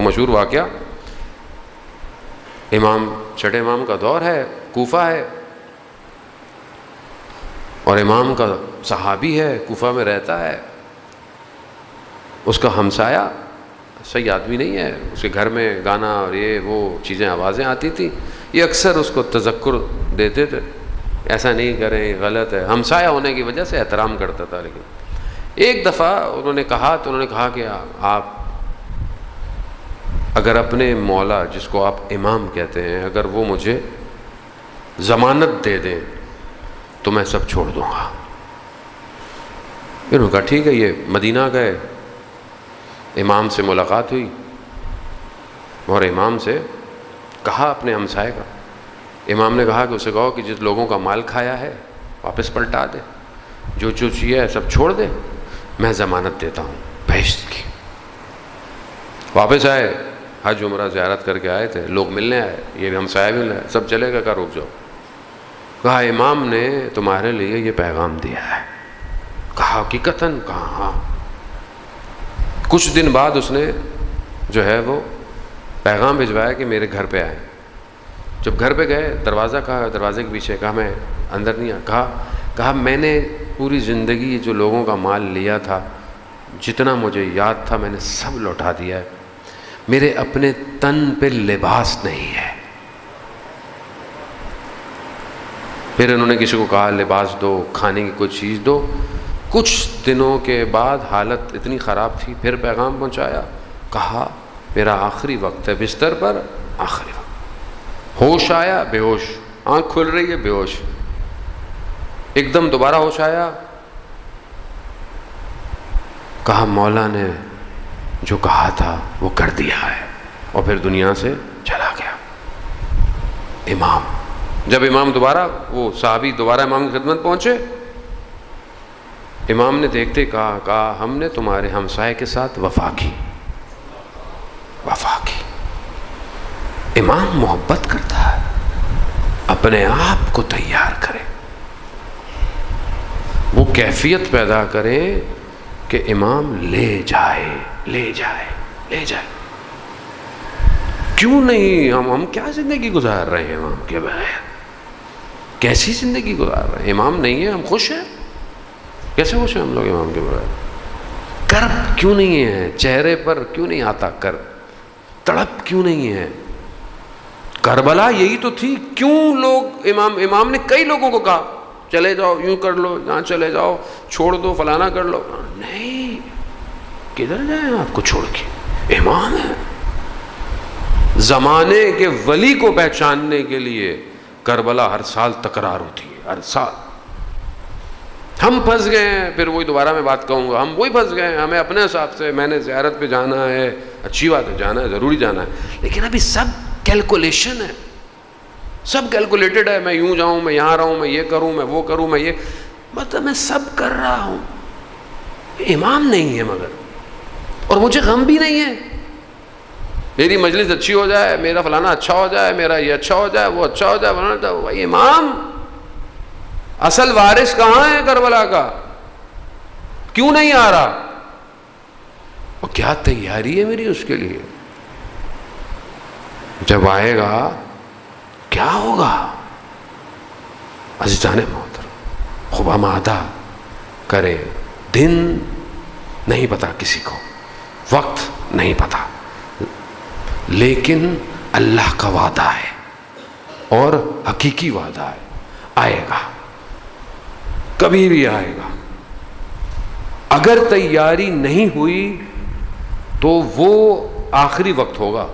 مشہور واقعہ، چھٹے امام کا دور ہے، کوفہ ہے، اور امام کا صحابی ہے، کوفہ میں رہتا ہے، اس کا ہمسایہ صحیح آدمی نہیں ہے، اس کے گھر میں گانا اور یہ وہ چیزیں آوازیں آتی تھیں، یہ اکثر اس کو تذکر دیتے تھے، ایسا نہیں کریں غلط ہے، ہمسایہ ہونے کی وجہ سے احترام کرتا تھا۔ لیکن ایک دفعہ انہوں نے کہا کہ آپ اگر اپنے مولا جس کو آپ امام کہتے ہیں اگر وہ مجھے ضمانت دے دیں تو میں سب چھوڑ دوں گا۔ انہوں نے کہا ٹھیک ہے، یہ مدینہ گئے، امام سے ملاقات ہوئی اور امام سے کہا اپنے ہمسائے کا، امام نے کہا کہ اسے کہو کہ جس لوگوں کا مال کھایا ہے واپس پلٹا دے، جو چیز ہے سب چھوڑ دے، میں ضمانت دیتا ہوں بہشت کی۔ واپس آئے، حج عمرہ زیارت کر کے آئے تھے، لوگ ملنے آئے، یہ بھی ہمسایہ بھی ملنے آئے، سب چلے گئے، کہا رک جاؤ، کہا امام نے تمہارے لیے یہ پیغام دیا ہے۔ کہا حقیقتاً؟ کہا ہاں۔ کچھ دن بعد اس نے جو ہے وہ پیغام بھجوایا کہ میرے گھر پہ آئے۔ جب گھر پہ گئے، دروازے کے پیچھے، کہا میں اندر نہیں آیا، کہا میں نے پوری زندگی جو لوگوں کا مال لیا تھا، جتنا مجھے یاد تھا میں نے سب لوٹا دیا ہے، میرے اپنے تن پہ لباس نہیں ہے۔ پھر انہوں نے کسی کو کہا لباس دو، کھانے کی کوئی چیز دو۔ کچھ دنوں کے بعد حالت اتنی خراب تھی، پھر پیغام پہنچایا، کہا میرا آخری وقت ہے، بستر پر آخری وقت۔ ہوش آیا، بے ہوش، آنکھ کھل رہی ہے، بے ہوش، ایک دم دوبارہ ہوش آیا، کہا مولا نے جو کہا تھا وہ کر دیا ہے، اور پھر دنیا سے چلا گیا۔ امام جب دوبارہ وہ صحابی دوبارہ امام کی خدمت پہنچے، امام نے دیکھتے کہا ہم نے تمہارے ہمسائے کے ساتھ وفا کی۔ امام محبت کرتا ہے، اپنے آپ کو تیار کرے، وہ کیفیت پیدا کرے کہ امام لے جائے۔ کیوں نہیں؟ ہم کیا زندگی گزار رہے ہیں امام کے بغیر؟ کیسی زندگی گزار رہے ہیں؟ امام نہیں ہے، ہم خوش ہیں؟ کیسے خوش ہیں ہم لوگ امام کے بغیر؟ کرب کیوں نہیں ہے چہرے پر؟ کیوں نہیں آتا کرب؟ تڑپ کیوں نہیں ہے؟ کربلا یہی تو تھی، کیوں لوگ امام نے کئی لوگوں کو کہا چلے جاؤ، یوں کر لو، یہاں چلے جاؤ، چھوڑ دو، فلانا کر لو، نہیں، کدھر جائیں آپ کو چھوڑ کے؟ امام ہے۔ زمانے کے ولی کو پہچاننے کے لیے کربلا ہر سال تکرار ہوتی ہے، ہر سال۔ ہم پھنس گئے ہیں، پھر وہی دوبارہ میں بات کہوں گا، ہم وہی پھنس گئے ہیں، ہمیں اپنے حساب سے میں نے زیارت پہ جانا ہے، اچھی بات ہے، جانا ہے، ضروری جانا ہے، لیکن ابھی سب کیلکولیشن ہے، سب کیلکولیٹڈ ہے، میں یوں جاؤں، میں یہاں رہوں، میں یہ کروں، میں وہ کروں، میں یہ، مطلب میں سب کر رہا ہوں، امام نہیں ہے مگر، اور مجھے غم بھی نہیں ہے، میری مجلس اچھی ہو جائے، میرا فلانا اچھا ہو جائے، میرا یہ اچھا ہو جائے، وہ اچھا ہو جائے، فلانا اچھا ہو جائے۔ بھائی امام اصل وارث کہاں ہے کربلا کا؟ کیوں نہیں آ رہا؟ اور کیا تیاری ہے میری اس کے لیے؟ جب آئے گا کیا ہوگا؟ عزیزان محترم، خوب آمادہ کرے، دن نہیں پتا کسی کو، وقت نہیں پتا، لیکن اللہ کا وعدہ ہے اور حقیقی وعدہ ہے، آئے گا، کبھی بھی آئے گا۔ اگر تیاری نہیں ہوئی تو وہ آخری وقت ہوگا،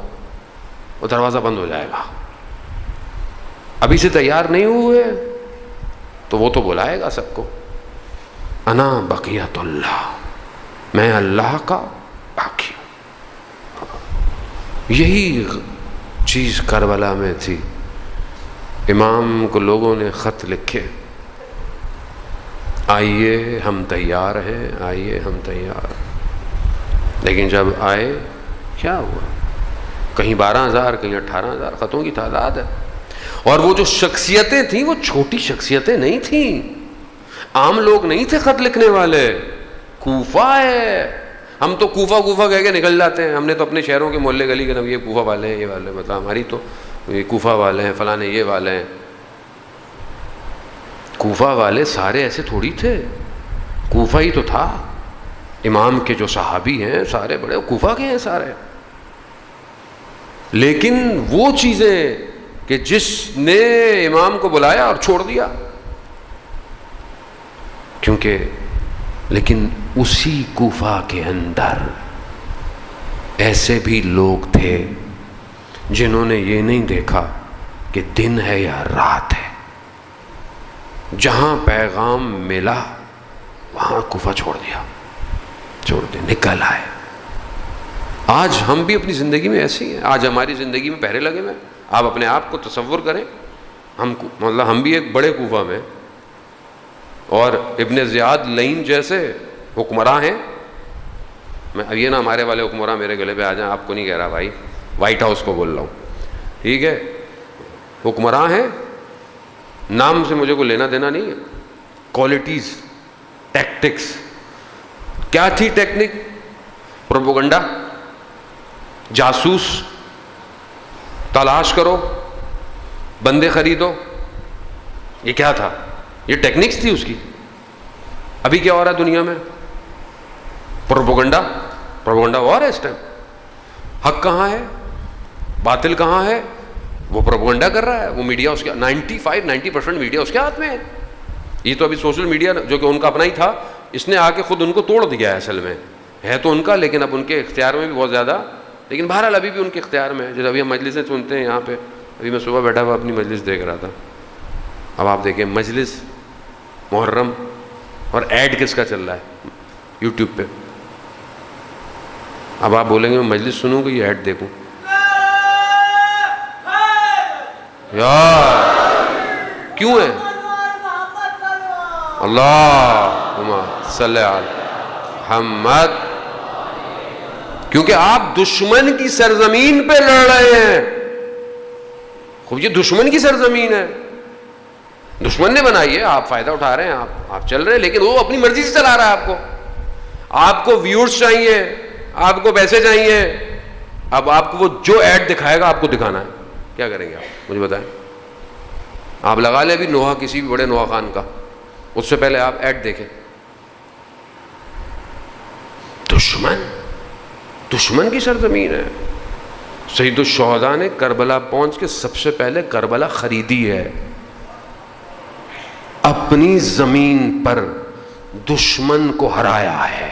وہ دروازہ بند ہو جائے گا۔ ابھی سے تیار نہیں ہوئے تو وہ تو بلائے گا سب کو، انا بقیت اللہ، میں اللہ کا باقی ہوں۔ یہی چیز کربلا میں تھی۔ امام کو لوگوں نے خط لکھے، آئیے ہم تیار ہیں، آئیے ہم تیار، لیکن جب آئے کیا ہوا؟ کہیں 12,000 کہیں 18,000 خطوں کی تعداد ہے، اور وہ جو شخصیتیں تھیں وہ چھوٹی شخصیتیں نہیں تھیں، عام لوگ نہیں تھے خط لکھنے والے۔ کوفہ ہے، ہم تو کوفہ کوفہ کہہ کے نکل جاتے ہیں. ہم نے تو اپنے شہروں کے محلے گلی کے نام یہ کوفہ والے ہیں، یہ والے، مطلب ہماری تو یہ کوفہ والے ہیں، فلاں یہ والے ہیں. کوفہ والے سارے ایسے تھوڑی تھے، کوفہ ہی تو تھا. امام کے جو صحابی ہیں سارے بڑے کوفہ کے ہیں سارے. لیکن وہ چیزیں کہ جس نے امام کو بلایا اور چھوڑ دیا، کیونکہ لیکن اسی کوفہ کے اندر ایسے بھی لوگ تھے جنہوں نے یہ نہیں دیکھا کہ دن ہے یا رات ہے. جہاں پیغام ملا وہاں کوفہ چھوڑ دیا، نکل آئے. آج ہم بھی اپنی زندگی میں ایسے ہی ہیں. آج ہماری زندگی میں پہرے لگے ہوئے ہیں. آپ اپنے آپ کو تصور کریں، ہم بھی ایک بڑے کوفہ میں، اور ابن زیاد لعین جیسے حکمراں ہیں. میں اب یہ نہ ہمارے والے حکمراں میرے گلے پہ آ جائیں، آپ کو نہیں کہہ رہا بھائی، وائٹ ہاؤس کو بول رہا ہوں، ٹھیک ہے. حکمراں ہیں، نام سے مجھے کوئی لینا دینا نہیں ہے. کوالٹیز، ٹیکٹکس کیا تھی؟ ٹیکنک پروپیگنڈا، جاسوس تلاش کرو، بندے خریدو. یہ کیا تھا؟ یہ ٹیکنکس تھی اس کی. ابھی کیا ہو رہا ہے دنیا میں؟ پروپیگنڈا ہو رہا ہے اس ٹائم. حق کہاں ہے؟ باطل کہاں ہے؟ وہ پروپیگنڈا کر رہا ہے. وہ میڈیا اس کے 90% میڈیا اس کے ہاتھ میں ہے. یہ تو ابھی سوشل میڈیا جو کہ ان کا اپنا ہی تھا، اس نے آ کے خود ان کو توڑ دیا ہے. اصل میں ہے تو ان کا، لیکن اب ان کے اختیار میں بھی بہت زیادہ، لیکن بہرحال ابھی بھی ان کے اختیار میں ہے. جیسے ابھی ہم مجلسیں سنتے ہیں یہاں پہ، ابھی میں صبح بیٹھا ہوا اپنی مجلس دیکھ رہا تھا. اب آپ دیکھیں مجلس، محرم، اور ایڈ کس کا چل رہا ہے یوٹیوب پہ. اب آپ بولیں گے میں مجلس سنوں کہ یہ ایڈ دیکھوں؟ یار کیوں ہے؟ اللہم صلی علی محمد. کیونکہ آپ دشمن کی سرزمین پہ لڑ رہے ہیں. خوب یہ دشمن کی سرزمین ہے، دشمن نے بنائی ہے، آپ فائدہ اٹھا رہے ہیں، آپ چل رہے ہیں، لیکن وہ اپنی مرضی سے چلا رہا ہے. آپ کو ویورز چاہیے، آپ کو پیسے چاہیے. اب آپ کو وہ جو ایڈ دکھائے گا آپ کو دکھانا ہے. کیا کریں گے آپ مجھے بتائیں؟ آپ لگا لیں ابھی نوحہ، کسی بھی بڑے نوحہ خان کا، اس سے پہلے آپ ایڈ دیکھیں. دشمن کی سرزمین ہے. سید الشہداء نے کربلا پہنچ کے سب سے پہلے کربلا خریدی ہے. اپنی زمین پر دشمن کو ہرایا ہے.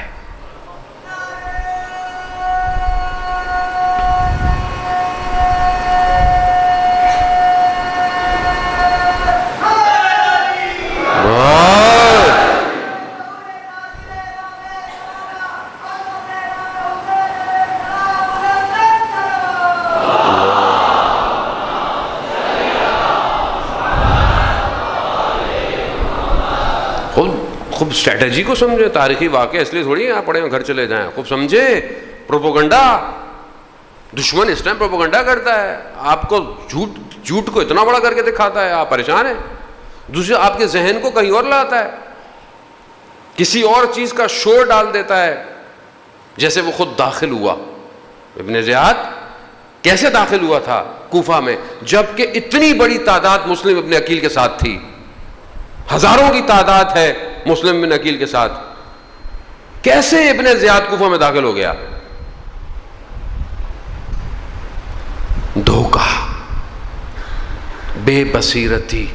خوب اسٹریٹجی کو سمجھے، تاریخی واقعہ اس لیے تھوڑی آپ پڑھیں گھر چلے جائیں. خوب سمجھے پروپیگنڈا. دشمن اس ٹائم پروپیگنڈا کرتا ہے، آپ کو جھوٹ کو اتنا بڑا کر کے دکھاتا ہے، آپ پریشان ہیں. دوسرے آپ کے ذہن کو کہیں اور لاتا ہے، کسی اور چیز کا شور ڈال دیتا ہے. جیسے وہ خود داخل ہوا، ابن زیاد کیسے داخل ہوا تھا کوفہ میں، جبکہ اتنی بڑی تعداد مسلم ابن عقیل کے ساتھ تھی. ہزاروں کی تعداد ہے مسلم بن عقیل کے ساتھ. کیسے ابن زیاد کوفہ میں داخل ہو گیا؟ دھوکہ، بے بصیرتی.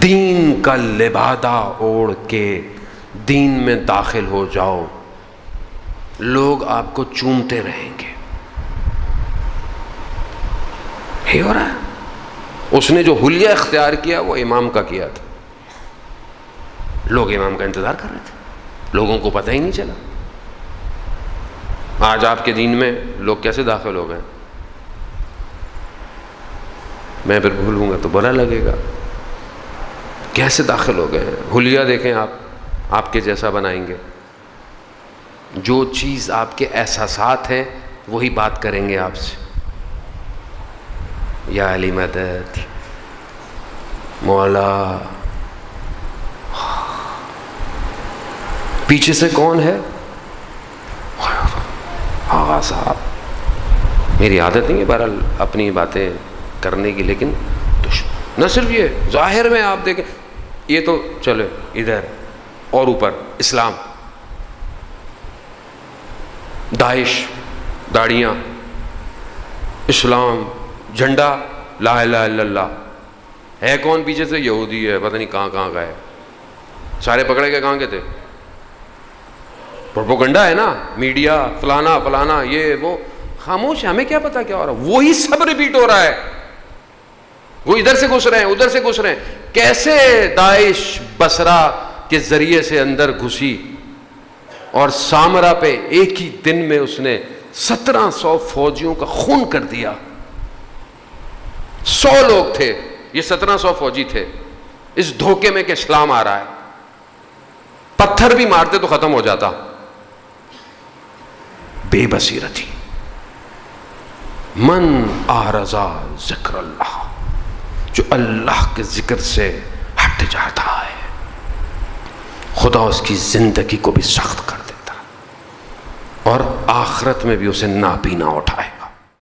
دین کا لبادہ اوڑھ کے دین میں داخل ہو جاؤ، لوگ آپ کو چومتے رہیں گے. یہ ہو رہا ہے. اس نے جو حلیہ اختیار کیا وہ امام کا کیا تھا. لوگ امام کا انتظار کر رہے تھے، لوگوں کو پتہ ہی نہیں چلا. آج آپ کے دین میں لوگ کیسے داخل ہو گئے؟ میں پھر بھولوں گا تو برا لگے گا. کیسے داخل ہو گئے ہیں؟ حلیہ دیکھیں آپ کے جیسا بنائیں گے. جو چیز آپ کے احساسات ہیں وہی بات کریں گے آپ سے. یا علی مدد، مولا. پیچھے سے کون ہے؟ آغا صاحب. میری عادت نہیں ہے بہرحال اپنی باتیں کرنے کی، لیکن نہ صرف یہ ظاہر میں آپ دیکھیں، یہ تو چلے ادھر اور اوپر اسلام، داعش، داڑیاں، اسلام، جھنڈا، لا الہ الا اللہ. ہے کون پیچھے سے؟ یہودی ہے، پتہ نہیں کہاں کہاں گئے، سارے پکڑے گئے کہاں کے تھے؟ پروپیگنڈا ہے نا، میڈیا فلانا فلانا یہ وہ، خاموش ہے، ہمیں کیا پتا کیا ہو رہا ہے. وہی سب ریپیٹ ہو رہا ہے، وہ ادھر سے گھس رہے ہیں ادھر سے گھس رہے ہیں. کیسے داعش بصرہ کے ذریعے سے اندر گھسی اور سامرا پہ ایک ہی دن میں اس نے 1700 فوجیوں کا خون کر دیا. 100 لوگ تھے، یہ 1700 فوجی تھے، اس دھوکے میں کہ اسلام آ رہا ہے. پتھر بھی مارتے تو ختم ہو جاتا. بے بصیرتی. من اعرضا ذکر اللہ، جو اللہ کے ذکر سے ہٹ جاتا ہے خدا اس کی زندگی کو بھی سخت کر دیتا اور آخرت میں بھی اسے ناپینا اٹھائے.